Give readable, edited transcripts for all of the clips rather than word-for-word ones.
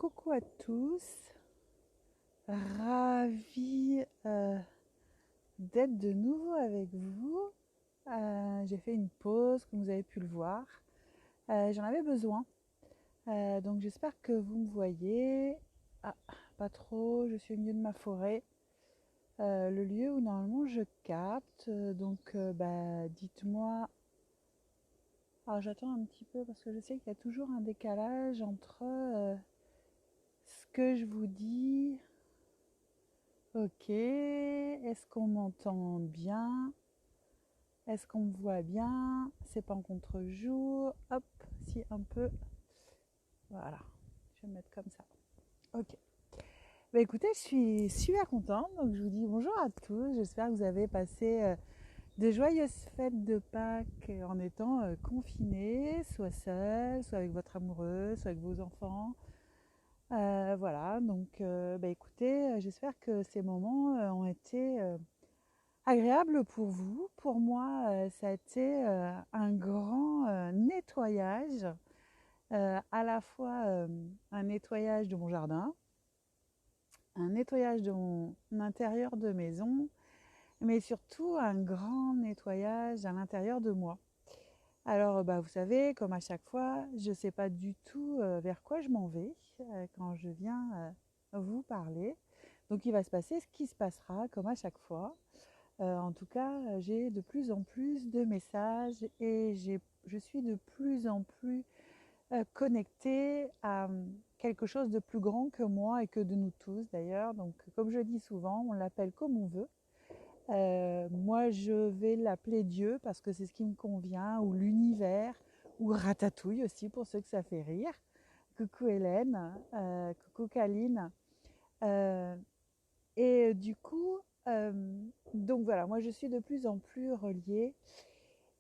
Coucou à tous, ravie d'être de nouveau avec vous. J'ai fait une pause, comme vous avez pu le voir. J'en avais besoin, donc j'espère que vous me voyez. Ah, pas trop, je suis au milieu de ma forêt, le lieu où normalement je capte. Dites-moi. Alors j'attends un petit peu parce que je sais qu'il y a toujours un décalage entre ce que je vous dis. Ok, est-ce qu'on m'entend bien? Est-ce qu'on me voit bien? C'est pas en contre-jour. Hop, si un peu. Voilà, je vais me mettre comme ça. Ok. Bah écoutez, je suis super contente. Donc je vous dis bonjour à tous. J'espère que vous avez passé de joyeuses fêtes de Pâques en étant confinés, soit seul, soit avec votre amoureux, soit avec vos enfants. Voilà, donc écoutez, j'espère que ces moments ont été agréable pour vous. Pour moi, ça a été un grand nettoyage, à la fois un nettoyage de mon jardin, un nettoyage de mon intérieur de maison, mais surtout un grand nettoyage à l'intérieur de moi. Alors, vous savez, comme à chaque fois, je ne sais pas du tout vers quoi je m'en vais quand je viens vous parler. Donc, il va se passer ce qui se passera, comme à chaque fois. En tout cas, j'ai de plus en plus de messages et je suis de plus en plus connectée à quelque chose de plus grand que moi et que de nous tous d'ailleurs. Donc, comme je dis souvent, on l'appelle comme on veut. Moi, je vais l'appeler Dieu parce que c'est ce qui me convient, ou l'univers, ou Ratatouille aussi pour ceux que ça fait rire. Coucou Hélène, coucou Kaline. Euh, et du coup, euh, donc voilà, moi je suis de plus en plus reliée.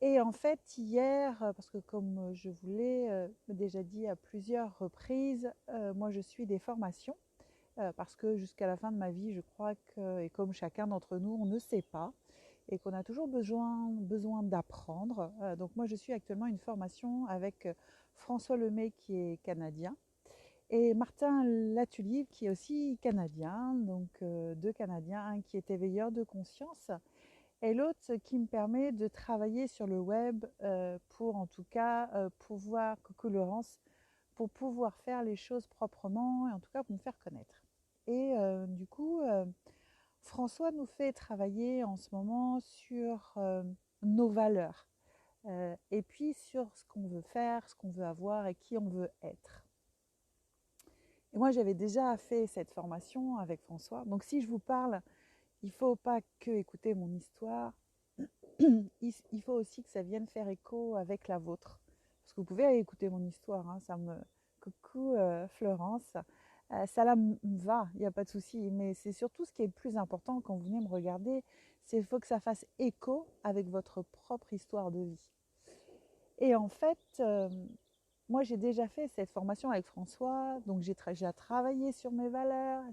Et en fait, hier, parce que comme je vous l'ai déjà dit à plusieurs reprises, moi je suis des formations, parce que jusqu'à la fin de ma vie, je crois que, et comme chacun d'entre nous, on ne sait pas, et qu'on a toujours besoin d'apprendre. Donc moi je suis actuellement une formation avec François Lemay qui est canadien, et Martin Latulive qui est aussi canadien, donc deux Canadiens, un qui est éveilleur de conscience et l'autre qui me permet de travailler sur le web pour en tout cas pouvoir, coucou Laurence, pour pouvoir faire les choses proprement et en tout cas pour me faire connaître. Et du coup, François nous fait travailler en ce moment sur nos valeurs et puis sur ce qu'on veut faire, ce qu'on veut avoir et qui on veut être. Et moi, j'avais déjà fait cette formation avec François. Donc, si je vous parle, il ne faut pas que écouter mon histoire. Il faut aussi que ça vienne faire écho avec la vôtre. Parce que vous pouvez écouter mon histoire. Hein, ça me... Coucou Florence. Ça là me va, il n'y a pas de souci. Mais c'est surtout ce qui est le plus important quand vous venez me regarder. C'est qu'il faut que ça fasse écho avec votre propre histoire de vie. Et en fait, moi, j'ai déjà fait cette formation avec François, donc j'ai travaillé sur mes valeurs,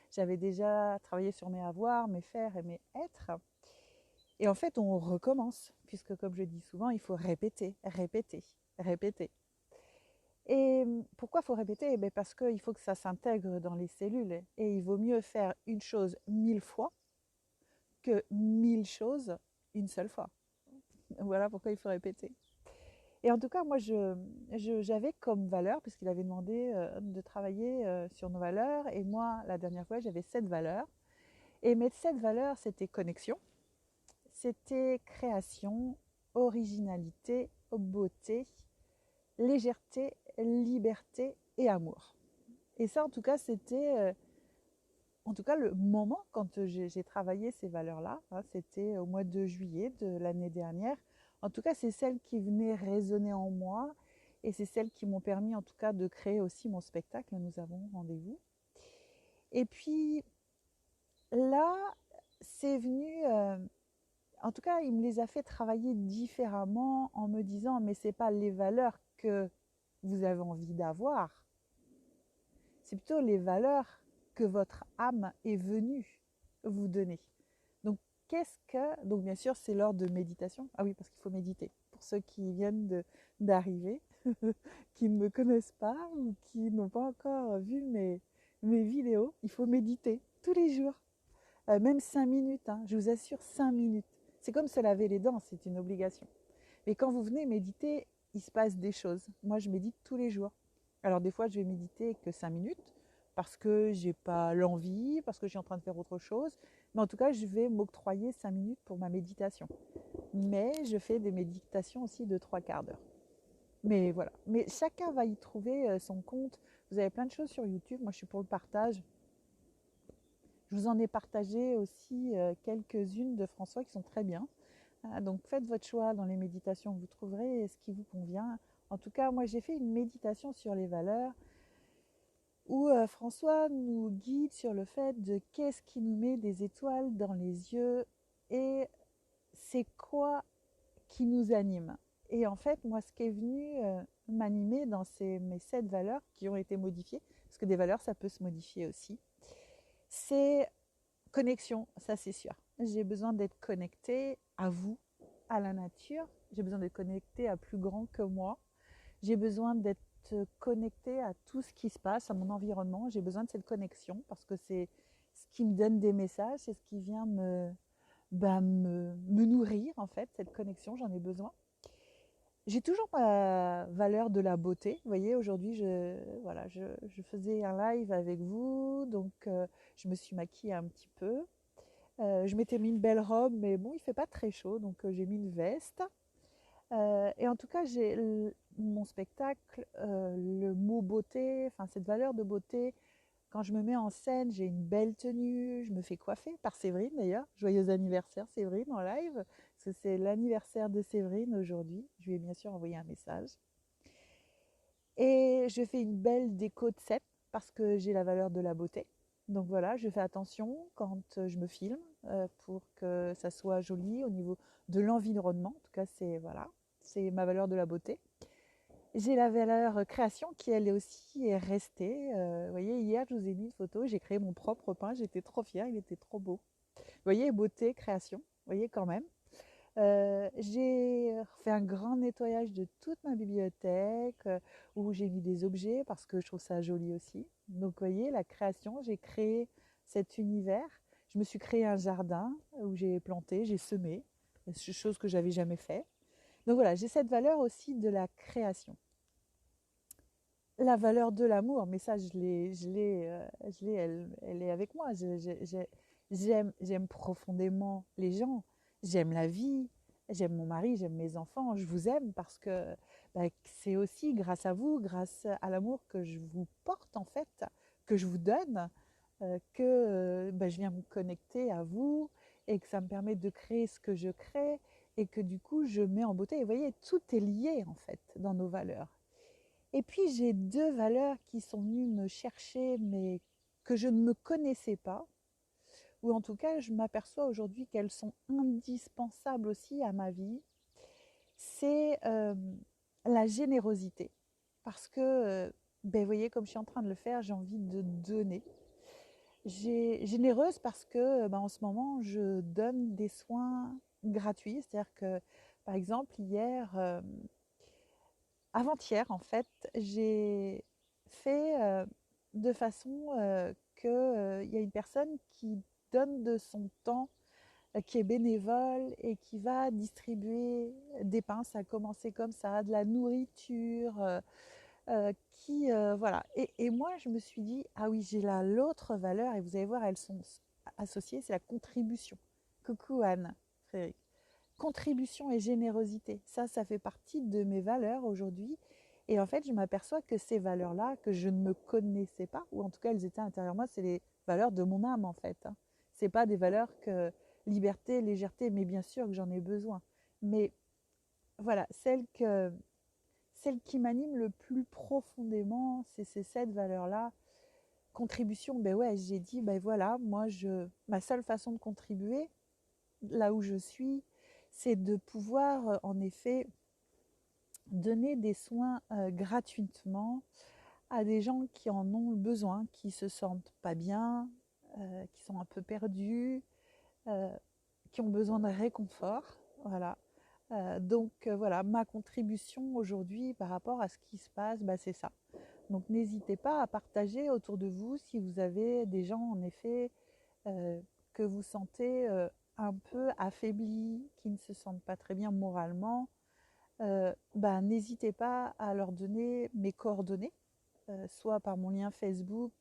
j'avais déjà travaillé sur mes avoirs, mes faire et mes être. Et en fait, on recommence, puisque comme je dis souvent, il faut répéter, répéter, répéter. Et pourquoi il faut répéter? Parce qu'il faut que ça s'intègre dans les cellules. Et il vaut mieux faire une chose 1000 fois que 1000 choses une seule fois. Voilà pourquoi il faut répéter. Et en tout cas, moi, j'avais comme valeur, puisqu'il avait demandé de travailler sur nos valeurs, et moi, la dernière fois, j'avais 7 valeurs. Et mes 7 valeurs, c'était connexion, c'était création, originalité, beauté, légèreté, liberté et amour. Et ça, en tout cas, c'était en tout cas le moment quand j'ai travaillé ces valeurs-là, hein, c'était au mois de juillet de l'année dernière. En tout cas, c'est celles qui venaient résonner en moi et c'est celles qui m'ont permis en tout cas de créer aussi mon spectacle Nous avons rendez-vous. Et puis là, c'est venu, en tout cas, il me les a fait travailler différemment en me disant mais c'est pas les valeurs que vous avez envie d'avoir, c'est plutôt les valeurs que votre âme est venue vous donner. Donc, donc bien sûr, c'est l'heure de méditation. Ah oui, parce qu'il faut méditer. Pour ceux qui viennent d'arriver, qui ne me connaissent pas ou qui n'ont pas encore vu mes vidéos, il faut méditer tous les jours. Même 5 minutes, hein, je vous assure, 5 minutes. C'est comme se laver les dents, c'est une obligation. Mais quand vous venez méditer, il se passe des choses. Moi, je médite tous les jours. Alors des fois, je vais méditer que 5 minutes parce que j'ai pas l'envie, parce que je suis en train de faire autre chose. Mais en tout cas, je vais m'octroyer 5 minutes pour ma méditation. Mais je fais des méditations aussi de 3/4 d'heure. Mais voilà. Mais chacun va y trouver son compte. Vous avez plein de choses sur YouTube. Moi, je suis pour le partage. Je vous en ai partagé aussi quelques-unes de François qui sont très bien. Donc faites votre choix dans les méditations, vous trouverez ce qui vous convient. En tout cas, moi j'ai fait une méditation sur les valeurs où François nous guide sur le fait de qu'est-ce qui nous met des étoiles dans les yeux et c'est quoi qui nous anime. Et en fait, moi ce qui est venu m'animer dans mes 7 valeurs qui ont été modifiées, parce que des valeurs ça peut se modifier aussi, c'est connexion, ça c'est sûr. J'ai besoin d'être connectée à vous, à la nature. J'ai besoin d'être connectée à plus grand que moi. J'ai besoin d'être connectée à tout ce qui se passe, à mon environnement. J'ai besoin de cette connexion parce que c'est ce qui me donne des messages, c'est ce qui vient me nourrir en fait, cette connexion, j'en ai besoin. J'ai toujours ma valeur de la beauté. Vous voyez, aujourd'hui, je faisais un live avec vous, donc je me suis maquillée un petit peu. Je m'étais mis une belle robe, mais bon, il fait pas très chaud, donc j'ai mis une veste. Et en tout cas, mon spectacle, le mot beauté, enfin cette valeur de beauté, quand je me mets en scène, j'ai une belle tenue, je me fais coiffer par Séverine d'ailleurs. Joyeux anniversaire Séverine en live, parce que c'est l'anniversaire de Séverine aujourd'hui. Je lui ai bien sûr envoyé un message. Et je fais une belle déco de scène parce que j'ai la valeur de la beauté. Donc voilà, je fais attention quand je me filme pour que ça soit joli au niveau de l'environnement. En tout cas, c'est ma valeur de la beauté. J'ai la valeur création qui elle aussi est restée. Vous voyez, hier je vous ai mis une photo, j'ai créé mon propre pain, j'étais trop fière, il était trop beau. Vous voyez, beauté, création, vous voyez quand même. J'ai fait un grand nettoyage de toute ma bibliothèque où j'ai mis des objets parce que je trouve ça joli aussi. Donc, vous voyez, la création, j'ai créé cet univers. Je me suis créé un jardin où j'ai planté, j'ai semé, chose que j'avais jamais fait. Donc voilà, j'ai cette valeur aussi de la création. La valeur de l'amour, mais ça, elle est avec moi. J'aime profondément les gens, j'aime la vie, j'aime mon mari, j'aime mes enfants, je vous aime parce que bah, c'est aussi grâce à vous, grâce à l'amour que je vous porte en fait, que je vous donne, que bah, je viens me connecter à vous et que ça me permet de créer ce que je crée et que du coup je mets en beauté. Et vous voyez, tout est lié en fait dans nos valeurs. Et puis j'ai 2 valeurs qui sont venues me chercher, mais que je ne me connaissais pas, ou en tout cas je m'aperçois aujourd'hui qu'elles sont indispensables aussi à ma vie. C'est la générosité. Parce que, ben, vous voyez, comme je suis en train de le faire, j'ai envie de donner. Généreuse parce que ben, en ce moment, je donne des soins gratuits. C'est-à-dire que, par exemple, avant-hier, en fait, j'ai fait de façon qu'il y a une personne qui donne de son temps, qui est bénévole et qui va distribuer des pains. Ça a commencé comme ça, de la nourriture, voilà. Et moi, je me suis dit, ah oui, j'ai là l'autre valeur, et vous allez voir, elles sont associées, c'est la contribution. Coucou Anne, Frédéric. Contribution et générosité. Ça fait partie de mes valeurs aujourd'hui. Et en fait, je m'aperçois que ces valeurs-là, que je ne me connaissais pas, ou en tout cas elles étaient à l'intérieur de moi, c'est les valeurs de mon âme en fait. Hein. C'est pas des valeurs que liberté, légèreté, mais bien sûr que j'en ai besoin. Mais voilà, celle qui m'anime le plus profondément, c'est ces 7 valeurs-là. Contribution, ben ouais, j'ai dit, ben voilà, ma seule façon de contribuer, là où je suis, c'est de pouvoir en effet donner des soins gratuitement à des gens qui en ont besoin, qui se sentent pas bien, qui sont un peu perdus, qui ont besoin de réconfort, voilà, Voilà, ma contribution aujourd'hui par rapport à ce qui se passe, c'est ça. Donc n'hésitez pas à partager autour de vous si vous avez des gens en effet que vous sentez un peu affaiblis, qui ne se sentent pas très bien moralement. N'hésitez pas à leur donner mes coordonnées, soit par mon lien Facebook,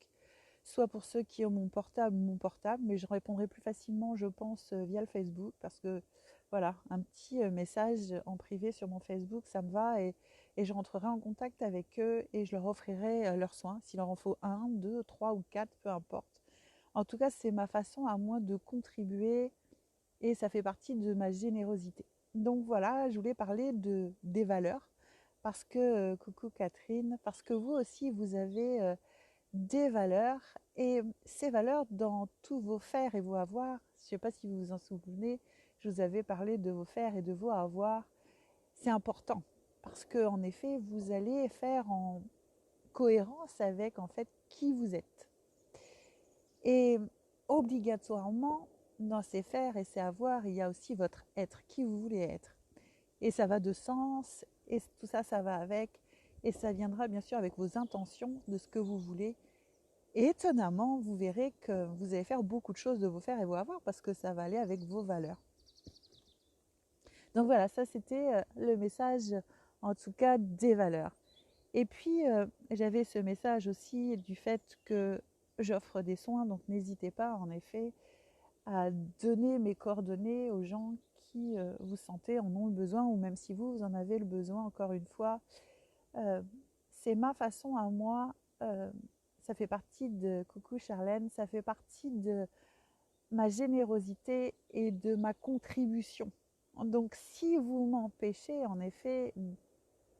soit pour ceux qui ont mon portable, mais je répondrai plus facilement, je pense, via le Facebook, parce que voilà, un petit message en privé sur mon Facebook, ça me va, et je rentrerai en contact avec eux et je leur offrirai leurs soins, s'il leur en faut 1, 2, 3 ou 4, peu importe. En tout cas, c'est ma façon à moi de contribuer et ça fait partie de ma générosité. Donc voilà, je voulais parler des valeurs, parce que, coucou Catherine, parce que vous aussi, vous avez des valeurs, et ces valeurs dans tous vos faire et vos avoir. Je ne sais pas si vous vous en souvenez, je vous avais parlé de vos faire et de vos avoir. C'est important parce que en effet, vous allez faire en cohérence avec en fait qui vous êtes. Et obligatoirement, dans ces faire et ces avoir, il y a aussi votre être, qui vous voulez être. Et ça va de sens, et tout ça, ça va avec, et ça viendra bien sûr avec vos intentions de ce que vous voulez. Et étonnamment, vous verrez que vous allez faire beaucoup de choses de vos faire et vos avoir parce que ça va aller avec vos valeurs. Donc voilà, ça c'était le message, en tout cas, des valeurs. Et puis, j'avais ce message aussi du fait que j'offre des soins, donc n'hésitez pas en effet à donner mes coordonnées aux gens qui vous sentez en ont le besoin, ou même si vous en avez le besoin, encore une fois. C'est ma façon à moi, ça fait partie de coucou Charlène, ça fait partie de ma générosité et de ma contribution. Donc si vous m'empêchez en effet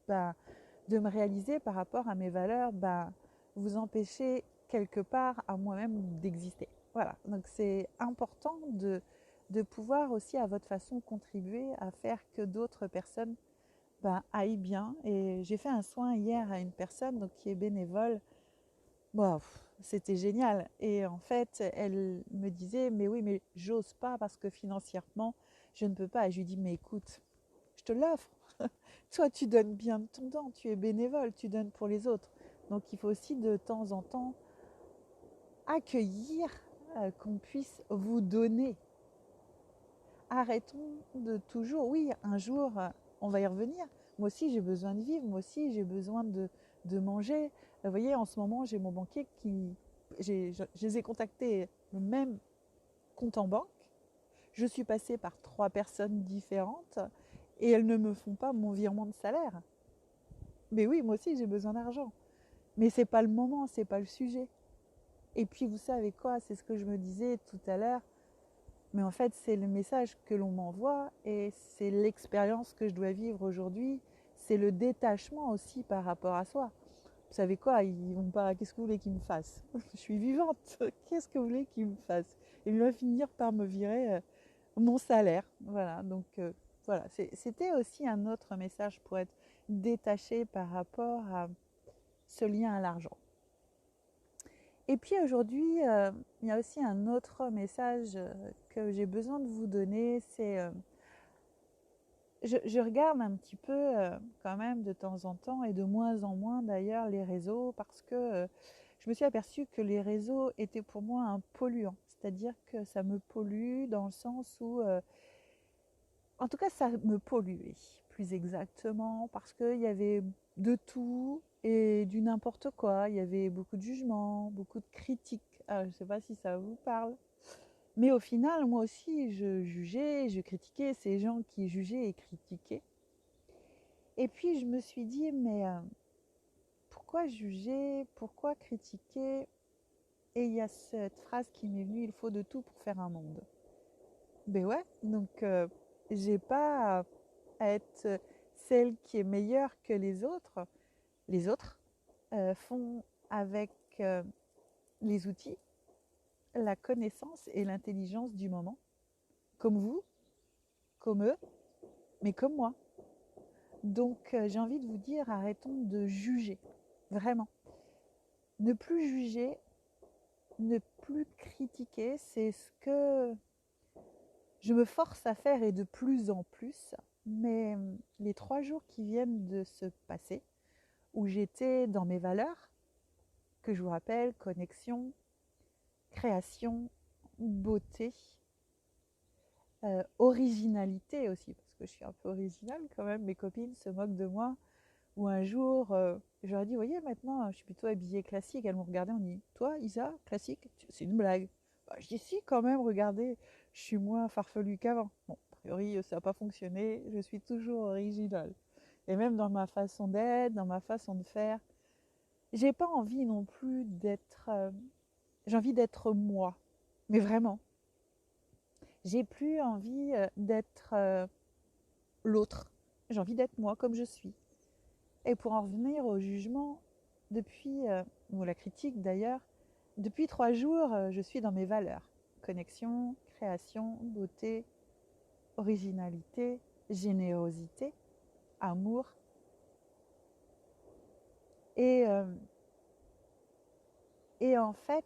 de me réaliser par rapport à mes valeurs, vous empêchez quelque part à moi-même d'exister. Voilà, donc c'est important de pouvoir aussi à votre façon contribuer à faire que d'autres personnes aillent bien. Et j'ai fait un soin hier à une personne donc, qui est bénévole. Bon, c'était génial. Et en fait, elle me disait, mais oui, mais j'ose pas parce que financièrement, je ne peux pas. Et je lui dis, mais écoute, je te l'offre. Toi, tu donnes bien de ton temps, tu es bénévole, tu donnes pour les autres. Donc, il faut aussi de temps en temps accueillir qu'on puisse vous donner. Arrêtons de toujours, oui, un jour, on va y revenir. Moi aussi, j'ai besoin de vivre, moi aussi, j'ai besoin de manger. Vous voyez, en ce moment, j'ai mon banquier je les ai contactés le même compte en banque. Je suis passée par 3 personnes différentes et elles ne me font pas mon virement de salaire. Mais oui, moi aussi, j'ai besoin d'argent. Mais c'est pas le moment, c'est pas le sujet. Et puis, vous savez quoi, c'est ce que je me disais tout à l'heure. Mais en fait, c'est le message que l'on m'envoie et c'est l'expérience que je dois vivre aujourd'hui. C'est le détachement aussi par rapport à soi. Vous savez quoi, ils vont pas. Qu'est-ce que vous voulez qu'ils me fassent? Je suis vivante. Qu'est-ce que vous voulez qu'ils me fassent? Et il va finir par me virer mon salaire. Voilà. Donc voilà. C'était aussi un autre message pour être détaché par rapport à ce lien à l'argent. Et puis aujourd'hui, il y a aussi un autre message que j'ai besoin de vous donner. C'est, je regarde un petit peu quand même de temps en temps, et de moins en moins d'ailleurs, les réseaux, parce que je me suis aperçue que les réseaux étaient pour moi un polluant. C'est-à-dire que ça me pollue dans le sens où, en tout cas, ça me polluait, plus exactement, parce qu'il y avait de tout et du n'importe quoi. Il y avait beaucoup de jugements, beaucoup de critiques. Ah, je ne sais pas si ça vous parle. Mais au final, moi aussi, je jugeais, je critiquais ces gens qui jugeaient et critiquaient. Et puis, je me suis dit, mais pourquoi juger? Pourquoi critiquer? Et il y a cette phrase qui m'est venue, il faut de tout pour faire un monde. Ben ouais, donc j'ai pas à être celle qui est meilleure que les autres. Les autres font avec les outils, la connaissance et l'intelligence du moment, comme vous, comme eux, mais comme moi. Donc j'ai envie de vous dire, arrêtons de juger, vraiment. Ne plus juger, ne plus critiquer, c'est ce que je me force à faire, et de plus en plus. Mais les 3 jours qui viennent de se passer, où j'étais dans mes valeurs, que je vous rappelle, connexion, création, beauté, originalité aussi, parce que je suis un peu originale quand même, mes copines se moquent de moi, ou un jour, je leur ai dit, voyez, maintenant, je suis plutôt habillée classique, elles m'ont regardé, on dit, toi, Isa, classique, c'est une blague. Bah, je dis, si, quand même, regardez, je suis moins farfelue qu'avant. Bon, a priori, ça n'a pas fonctionné, je suis toujours originale. Et même dans ma façon d'être, dans ma façon de faire, j'ai pas envie non plus d'être, j'ai envie d'être moi, mais vraiment. J'ai plus envie d'être l'autre. J'ai envie d'être moi comme je suis. Et pour en revenir au jugement, depuis, ou la critique d'ailleurs, depuis 3 jours, je suis dans mes valeurs. Connexion, création, beauté, originalité, générosité, amour. Et, euh, et en fait,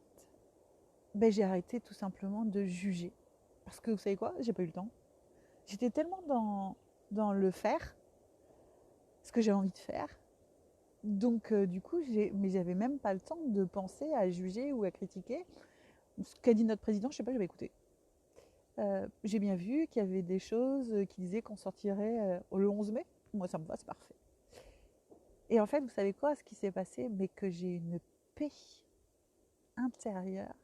ben, j'ai arrêté tout simplement de juger. Parce que vous savez quoi? J'ai pas eu le temps. J'étais tellement dans le faire, ce que j'ai envie de faire. Donc, du coup, mais j'avais même pas le temps de penser à juger ou à critiquer. Ce qu'a dit notre président, je sais pas, j'avais écouté. J'ai bien vu qu'il y avait des choses qui disaient qu'on sortirait le 11 mai. Moi, ça me va, c'est parfait. Et en fait, vous savez quoi, ce qui s'est passé? Mais que j'ai une paix intérieure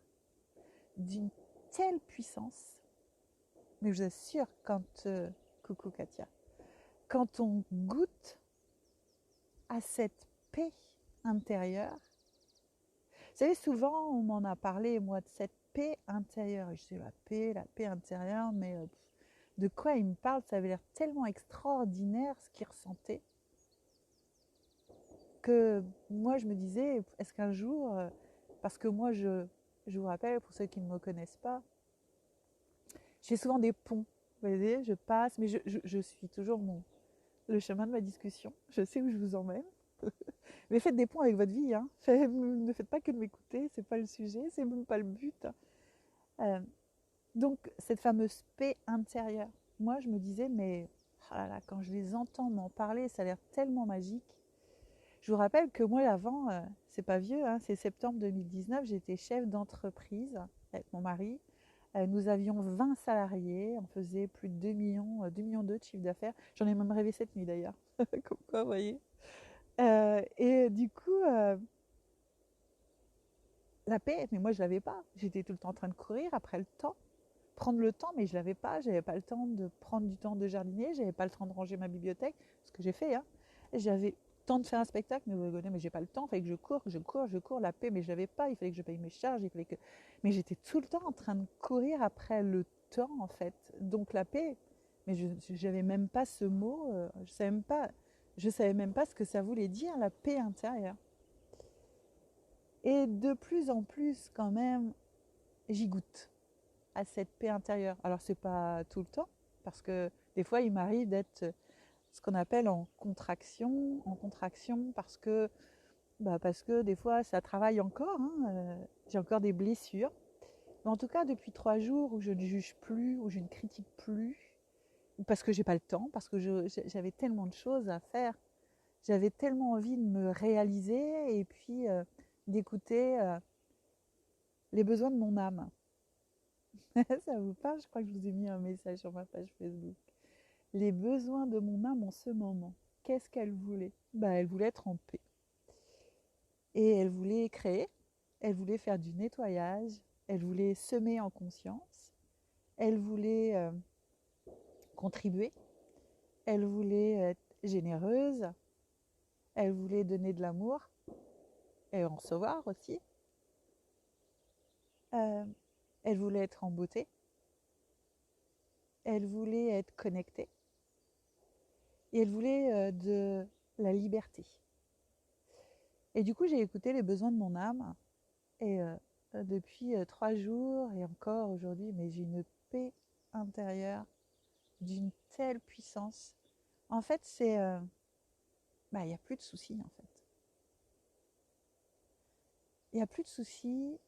d'une telle puissance. Mais je vous assure, coucou Katia, quand on goûte à cette paix intérieure, vous savez, souvent, on m'en a parlé, moi, de cette paix intérieure. Et je dis, la paix intérieure, mais de quoi il me parle? Ça avait l'air tellement extraordinaire ce qu'il ressentait que moi, je me disais, est-ce qu'un jour, parce que moi, je vous rappelle, pour ceux qui ne me connaissent pas, je fais souvent des ponts. Vous voyez, je passe, mais je suis toujours le chemin de ma discussion. Je sais où je vous emmène. Mais faites des ponts avec votre vie. Hein. Ne faites pas que de m'écouter, c'est pas le sujet, c'est même pas le but. Euh, donc, cette fameuse paix intérieure. Moi, je me disais, mais oh là là, quand je les entends m'en parler, ça a l'air tellement magique. Je vous rappelle que moi, avant, c'est pas vieux, hein, c'est septembre 2019, j'étais chef d'entreprise avec mon mari. Nous avions 20 salariés, on faisait plus de 2 millions, 2 millions de chiffre d'affaires. J'en ai même rêvé cette nuit d'ailleurs, comme quoi, vous voyez. Et du coup, la paix, mais moi je l'avais pas. J'étais tout le temps en train de courir après le temps, prendre le temps, mais je l'avais pas. J'avais pas le temps de prendre du temps de jardinier, j'avais pas le temps de ranger ma bibliothèque, ce que j'ai fait. Hein. J'avais le temps de faire un spectacle, mais vous rigolez, mais j'ai pas le temps. Il fallait que je cours, la paix, mais je l'avais pas. Il fallait que je paye mes charges, il fallait que. Mais j'étais tout le temps en train de courir après le temps en fait. Donc la paix, mais je n'avais même pas ce mot. Je savais même pas ce que ça voulait dire la paix intérieure. Et de plus en plus, quand même, j'y goûte à cette paix intérieure. Alors, c'est pas tout le temps, parce que des fois, il m'arrive d'être ce qu'on appelle en contraction, parce que des fois, ça travaille encore. Hein, j'ai encore des blessures. Mais en tout cas, depuis 3 jours où je ne juge plus, où je ne critique plus, parce que j'ai pas le temps, parce que j'avais tellement de choses à faire, j'avais tellement envie de me réaliser et puis d'écouter les besoins de mon âme. Ça vous parle? Je crois que je vous ai mis un message sur ma page Facebook. Les besoins de mon âme en ce moment. Qu'est-ce qu'elle voulait? Elle voulait être en paix. Et elle voulait créer, elle voulait faire du nettoyage, elle voulait semer en conscience, elle voulait contribuer, elle voulait être généreuse, elle voulait donner de l'amour et en recevoir aussi. Euh, elle voulait être en beauté, elle voulait être connectée et elle voulait de la liberté. Et du coup, j'ai écouté les besoins de mon âme. Et depuis 3 jours et encore aujourd'hui, mais j'ai une paix intérieure d'une telle puissance. En fait, il n'y a plus de soucis en fait. Il n'y a plus de soucis.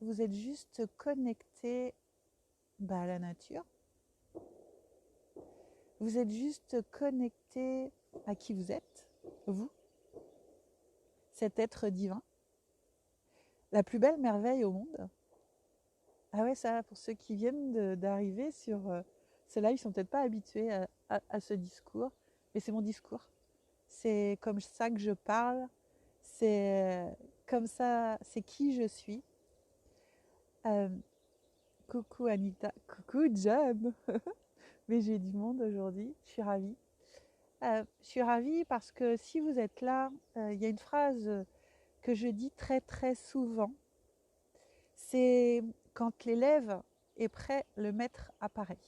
Vous êtes juste connecté à la nature. Vous êtes juste connecté à qui vous êtes, vous, cet être divin, la plus belle merveille au monde. Ah ouais, ça, pour ceux qui viennent d'arriver sur ce live, ils sont peut-être pas habitués à ce discours, mais c'est mon discours. C'est comme ça que je parle, c'est comme ça, c'est qui je suis. Euh, Coucou Anita, coucou John, mais j'ai du monde aujourd'hui, je suis ravie. Je suis ravie parce que si vous êtes là, il y a une phrase que je dis très très souvent, c'est quand l'élève est prêt, le maître apparaît.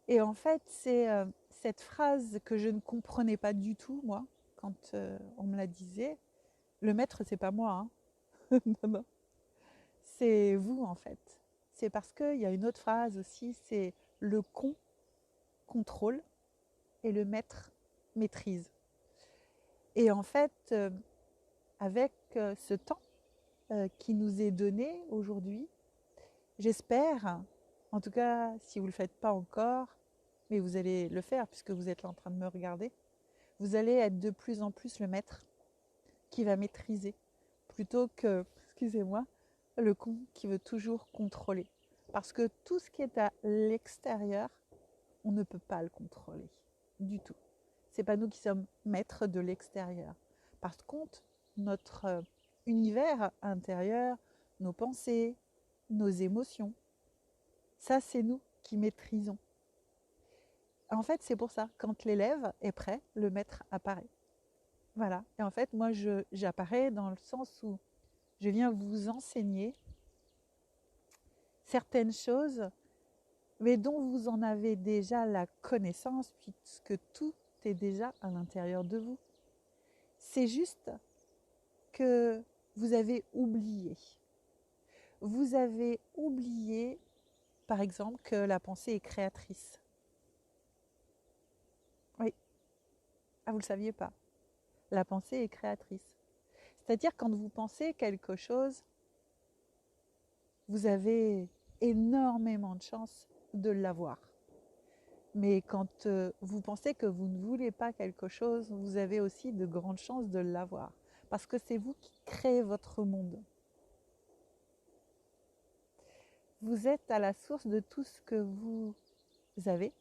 Et en fait, c'est cette phrase que je ne comprenais pas du tout, moi, quand on me la disait. Le maître, c'est pas moi, hein. Non, non. C'est vous, en fait. C'est parce qu'il y a une autre phrase aussi, c'est le contrôle et le maître maîtrise. Et en fait, avec ce temps qui nous est donné aujourd'hui, j'espère, en tout cas si vous ne le faites pas encore, mais vous allez le faire puisque vous êtes là en train de me regarder, vous allez être de plus en plus le maître qui va maîtriser plutôt que, excusez-moi, le con qui veut toujours contrôler. Parce que tout ce qui est à l'extérieur, on ne peut pas le contrôler du tout. C'est pas nous qui sommes maîtres de l'extérieur. Par contre, notre univers intérieur, nos pensées, nos émotions, ça c'est nous qui maîtrisons. En fait, c'est pour ça, quand l'élève est prêt, le maître apparaît. Voilà. Et en fait, moi, j'apparais dans le sens où je viens vous enseigner certaines choses, mais dont vous en avez déjà la connaissance, puisque tout est déjà à l'intérieur de vous. C'est juste que vous avez oublié. Vous avez oublié, par exemple, que la pensée est créatrice. Oui, ah, vous ne le saviez pas. La pensée est créatrice. C'est-à-dire quand vous pensez quelque chose, vous avez énormément de chances de l'avoir. Mais quand vous pensez que vous ne voulez pas quelque chose, vous avez aussi de grandes chances de l'avoir. Parce que c'est vous qui créez votre monde. Vous êtes à la source de tout ce que vous avez.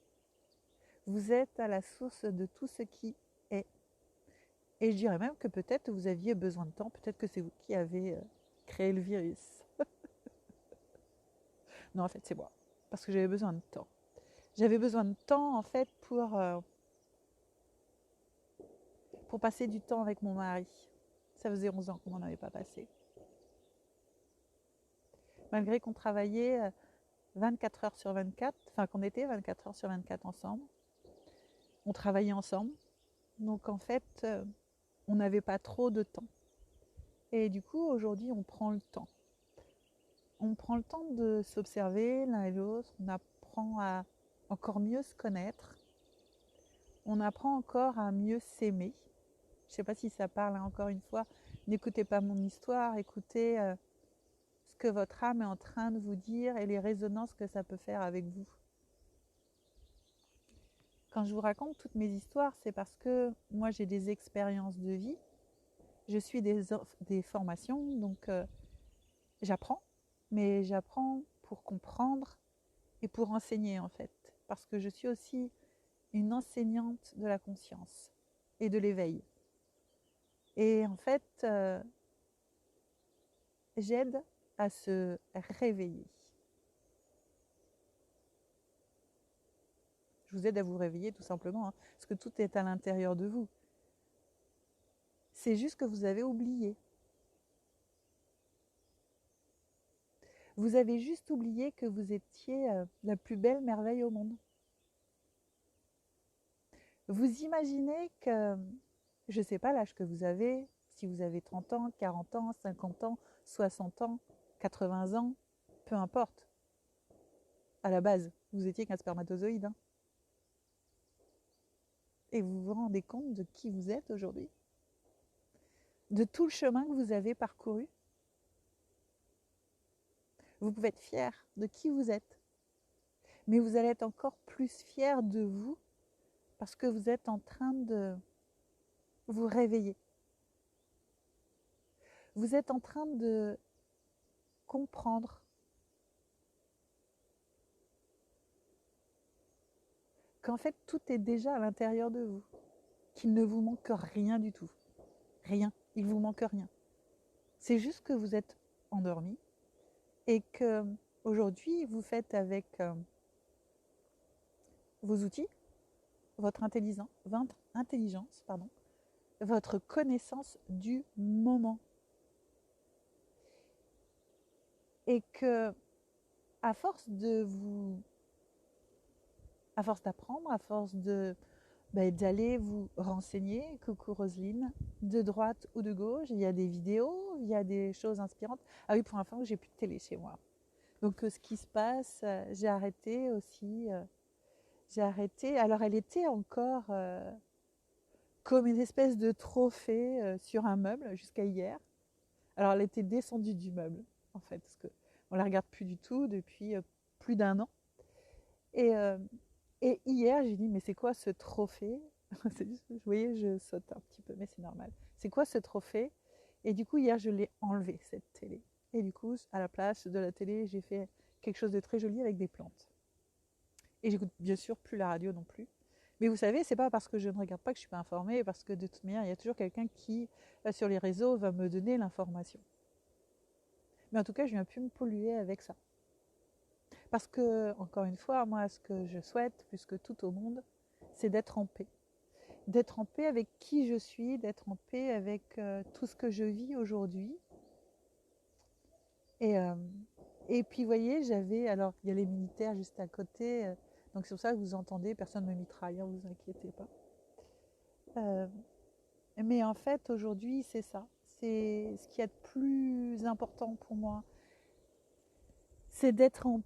Vous êtes à la source de tout ce qui est. Et je dirais même que peut-être vous aviez besoin de temps, peut-être que c'est vous qui avez créé le virus. Non, en fait, c'est moi. Parce que j'avais besoin de temps. J'avais besoin de temps, en fait, pour passer du temps avec mon mari. Ça faisait 11 ans qu'on n'en avait pas passé. Malgré qu'on travaillait 24 heures sur 24, enfin qu'on était 24 heures sur 24 ensemble, on travaillait ensemble. Donc en fait, on n'avait pas trop de temps. Et du coup, aujourd'hui, on prend le temps. On prend le temps de s'observer l'un et l'autre, on apprend à encore mieux se connaître, on apprend encore à mieux s'aimer. Je ne sais pas si ça parle, hein, encore une fois, n'écoutez pas mon histoire, écoutez ce que votre âme est en train de vous dire et les résonances que ça peut faire avec vous. Quand je vous raconte toutes mes histoires, c'est parce que moi j'ai des expériences de vie, je suis des formations, donc j'apprends, mais j'apprends pour comprendre et pour enseigner en fait, parce que je suis aussi une enseignante de la conscience et de l'éveil. Et en fait, j'aide à se réveiller. Je vous aide à vous réveiller tout simplement, hein, parce que tout est à l'intérieur de vous. C'est juste que vous avez oublié. Vous avez juste oublié que vous étiez la plus belle merveille au monde. Vous imaginez que, je ne sais pas l'âge que vous avez, si vous avez 30 ans, 40 ans, 50 ans, 60 ans, 80 ans, peu importe. À la base, vous étiez qu'un spermatozoïde. Hein. Et vous vous rendez compte de qui vous êtes aujourd'hui? De tout le chemin que vous avez parcouru? Vous pouvez être fier de qui vous êtes. Mais vous allez être encore plus fier de vous parce que vous êtes en train de vous réveiller. Vous êtes en train de comprendre qu'en fait tout est déjà à l'intérieur de vous, qu'il ne vous manque rien du tout. Rien, il ne vous manque rien. C'est juste que vous êtes endormi et que aujourd'hui vous faites avec vos outils, votre intelligence, votre connaissance du moment. Et que à force d'apprendre, à force d'aller vous renseigner, coucou Roselyne, de droite ou de gauche, il y a des vidéos, il y a des choses inspirantes. Ah oui, pour l'instant, j'ai plus de télé chez moi. Donc ce qui se passe, j'ai arrêté aussi. Alors elle était encore comme une espèce de trophée sur un meuble jusqu'à hier. Alors elle était descendue du meuble, en fait, parce qu'on ne la regarde plus du tout depuis plus d'1 an. Et hier, j'ai dit, mais c'est quoi ce trophée? Vous voyez, je saute un petit peu, mais c'est normal. C'est quoi ce trophée? Et du coup, hier, je l'ai enlevé, cette télé. Et du coup, à la place de la télé, j'ai fait quelque chose de très joli avec des plantes. Et j'écoute bien sûr plus la radio non plus. Mais vous savez, c'est pas parce que je ne regarde pas que je suis pas informée, parce que de toute manière, il y a toujours quelqu'un qui, sur les réseaux, va me donner l'information. Mais en tout cas, je ne viens plus me polluer avec ça. Parce que, encore une fois, moi, ce que je souhaite, plus que tout au monde, c'est d'être en paix. D'être en paix avec qui je suis, d'être en paix avec tout ce que je vis aujourd'hui. Et, euh, et puis, vous voyez, alors, il y a les militaires juste à côté, donc c'est pour ça que vous entendez, personne ne me mitraille, ne vous inquiétez pas. Mais en fait, aujourd'hui, c'est ça. C'est ce qui est le plus important pour moi. C'est d'être en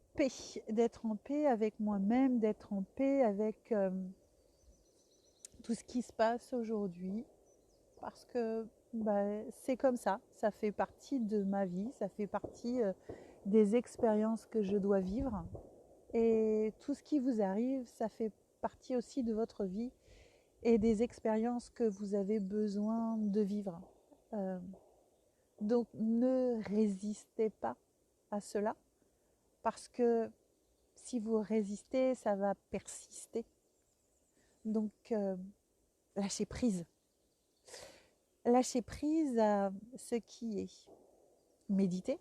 paix avec moi-même, d'être en paix avec tout ce qui se passe aujourd'hui, parce que c'est comme ça fait partie de ma vie, ça fait partie des expériences que je dois vivre, et tout ce qui vous arrive, ça fait partie aussi de votre vie et des expériences que vous avez besoin de vivre. Euh, donc ne résistez pas à cela, parce que si vous résistez, ça va persister. Donc lâchez prise. Lâcher prise à ce qui est. Méditer.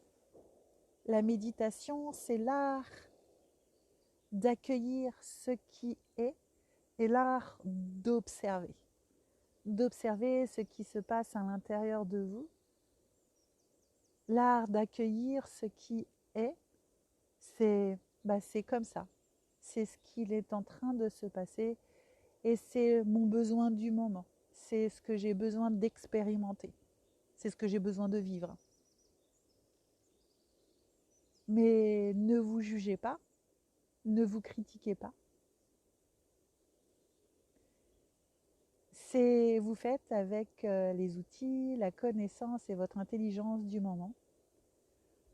La méditation, c'est l'art d'accueillir ce qui est et l'art d'observer. D'observer ce qui se passe à l'intérieur de vous. L'art d'accueillir ce qui est, c'est comme ça. C'est ce qu'il est en train de se passer et c'est mon besoin du moment. C'est ce que j'ai besoin d'expérimenter. C'est ce que j'ai besoin de vivre. Mais ne vous jugez pas, ne vous critiquez pas. Vous faites avec les outils, la connaissance et votre intelligence du moment.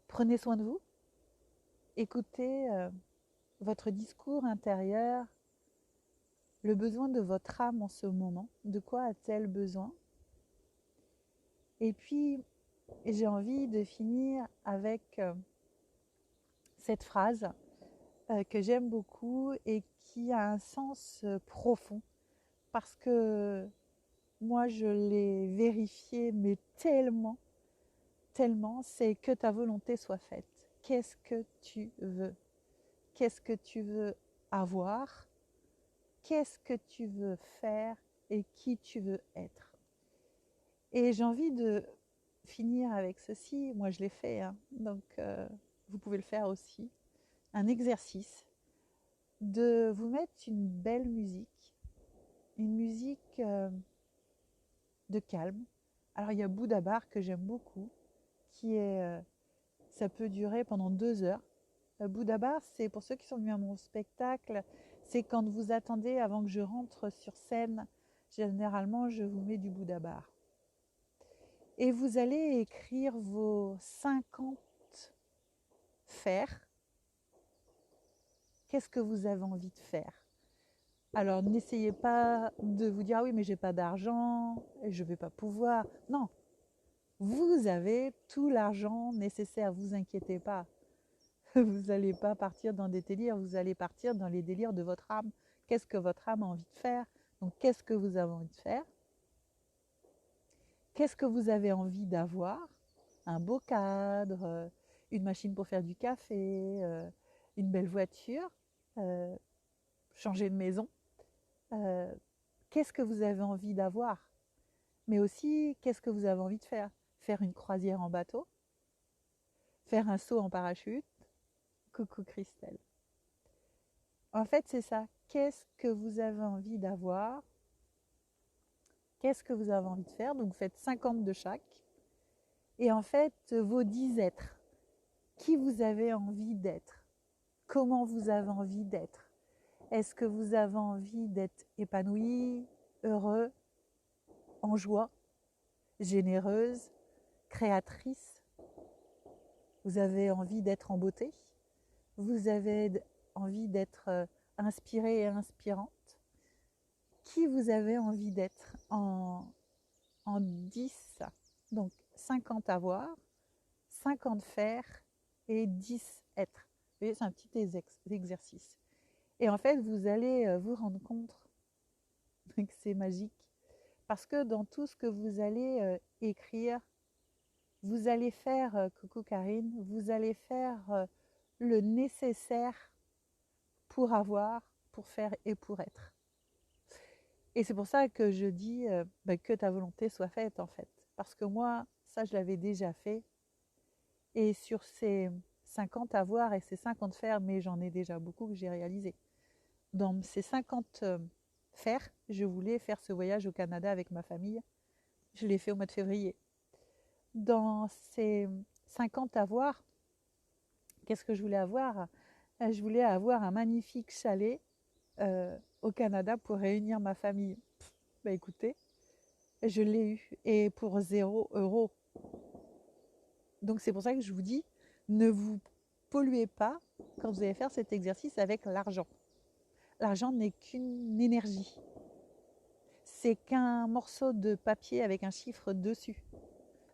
Prenez soin de vous. Écoutez votre discours intérieur, le besoin de votre âme en ce moment. De quoi a-t-elle besoin? Et puis, j'ai envie de finir avec cette phrase que j'aime beaucoup et qui a un sens profond, parce que moi je l'ai vérifié, mais tellement, c'est que ta volonté soit faite. Qu'est-ce que tu veux? Qu'est-ce que tu veux avoir? Qu'est-ce que tu veux faire et qui tu veux être? Et j'ai envie de finir avec ceci. Moi je l'ai fait, hein, donc vous pouvez le faire aussi. Un exercice de vous mettre une belle musique, une musique de calme. Alors il y a Bouddha Bar que j'aime beaucoup, qui est, ça peut durer pendant 2 heures. Bouddha Bar, c'est pour ceux qui sont venus à mon spectacle, c'est quand vous attendez avant que je rentre sur scène. Généralement, je vous mets du Bouddha Bar. Et vous allez écrire vos 50 faire. Qu'est-ce que vous avez envie de faire? Alors n'essayez pas de vous dire ah oui mais j'ai pas d'argent et je vais pas pouvoir. Non, vous avez tout l'argent nécessaire, vous inquiétez pas. Vous n'allez pas partir dans des délires, vous allez partir dans les délires de votre âme. Qu'est-ce que votre âme a envie de faire? Donc qu'est-ce que vous avez envie de faire? Qu'est-ce que vous avez envie d'avoir? Un beau cadre, une machine pour faire du café, une belle voiture, euh, changer de maison. Euh, qu'est-ce que vous avez envie d'avoir? Mais aussi, qu'est-ce que vous avez envie de faire? Faire une croisière en bateau? Faire un saut en parachute? Coucou Christelle. En fait, c'est ça. Qu'est-ce que vous avez envie d'avoir? Qu'est-ce que vous avez envie de faire? Donc, vous faites 50 de chaque. Et en fait, vos 10 êtres, qui vous avez envie d'être? Comment vous avez envie d'être? Est-ce que vous avez envie d'être épanoui, heureux, en joie, généreuse, créatrice? Vous avez envie d'être en beauté? Vous avez envie d'être inspirée et inspirante? Qui vous avez envie d'être en 10? Donc 50 avoir, 50 faire et 10 être. Vous voyez, c'est un petit exercice. Et en fait, vous allez vous rendre compte que c'est magique. Parce que dans tout ce que vous allez écrire, vous allez faire, coucou Karine, vous allez faire le nécessaire pour avoir, pour faire et pour être. Et c'est pour ça que je dis que ta volonté soit faite en fait. Parce que moi, ça je l'avais déjà fait. Et sur ces 50 avoirs et ces 50 faire, mais j'en ai déjà beaucoup que j'ai réalisé. Dans ces 50 faire, je voulais faire ce voyage au Canada avec ma famille. Je l'ai fait au mois de février. Dans ces 50 avoirs, qu'est-ce que je voulais avoir? Je voulais avoir un magnifique chalet au Canada pour réunir ma famille. Bah écoutez, je l'ai eu et pour 0 €. Donc c'est pour ça que je vous dis, ne vous polluez pas quand vous allez faire cet exercice avec l'argent. L'argent n'est qu'une énergie. C'est qu'un morceau de papier avec un chiffre dessus.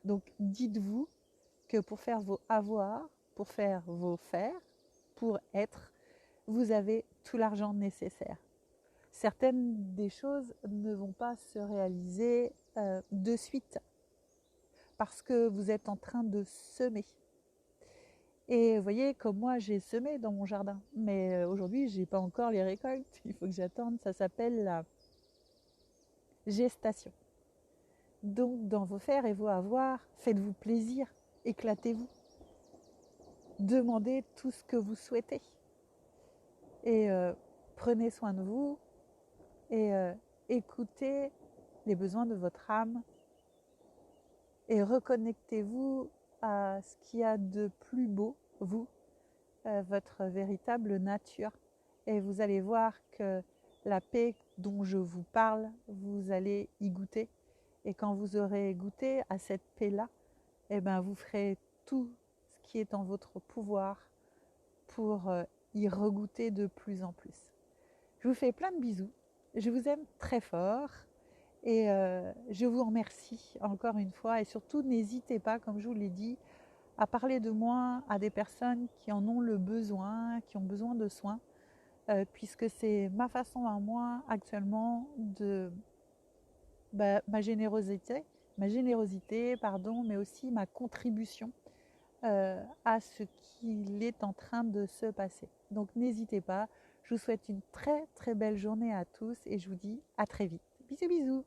Donc dites-vous que pour faire vos avoirs, pour faire vos faire, pour être, vous avez tout l'argent nécessaire. Certaines des choses ne vont pas se réaliser de suite parce que vous êtes en train de semer. Et vous voyez, comme moi, j'ai semé dans mon jardin. Mais aujourd'hui, je n'ai pas encore les récoltes. Il faut que j'attende. Ça s'appelle la gestation. Donc, dans vos faire et vos avoir, faites-vous plaisir. Éclatez-vous. Demandez tout ce que vous souhaitez. Et prenez soin de vous. Et écoutez les besoins de votre âme. Et reconnectez-vous à ce qu'il y a de plus beau, vous, votre véritable nature. Et vous allez voir que la paix dont je vous parle, vous allez y goûter. Et quand vous aurez goûté à cette paix-là, eh ben, vous ferez tout ce qui est en votre pouvoir pour y regoûter de plus en plus. Je vous fais plein de bisous. Je vous aime très fort. Et je vous remercie encore une fois. Et surtout, n'hésitez pas, comme je vous l'ai dit, à parler de moi à des personnes qui en ont le besoin, qui ont besoin de soins, puisque c'est ma façon à moi actuellement de ma générosité, pardon, mais aussi ma contribution à ce qu'il est en train de se passer. Donc n'hésitez pas, je vous souhaite une très très belle journée à tous et je vous dis à très vite. Bisous bisous.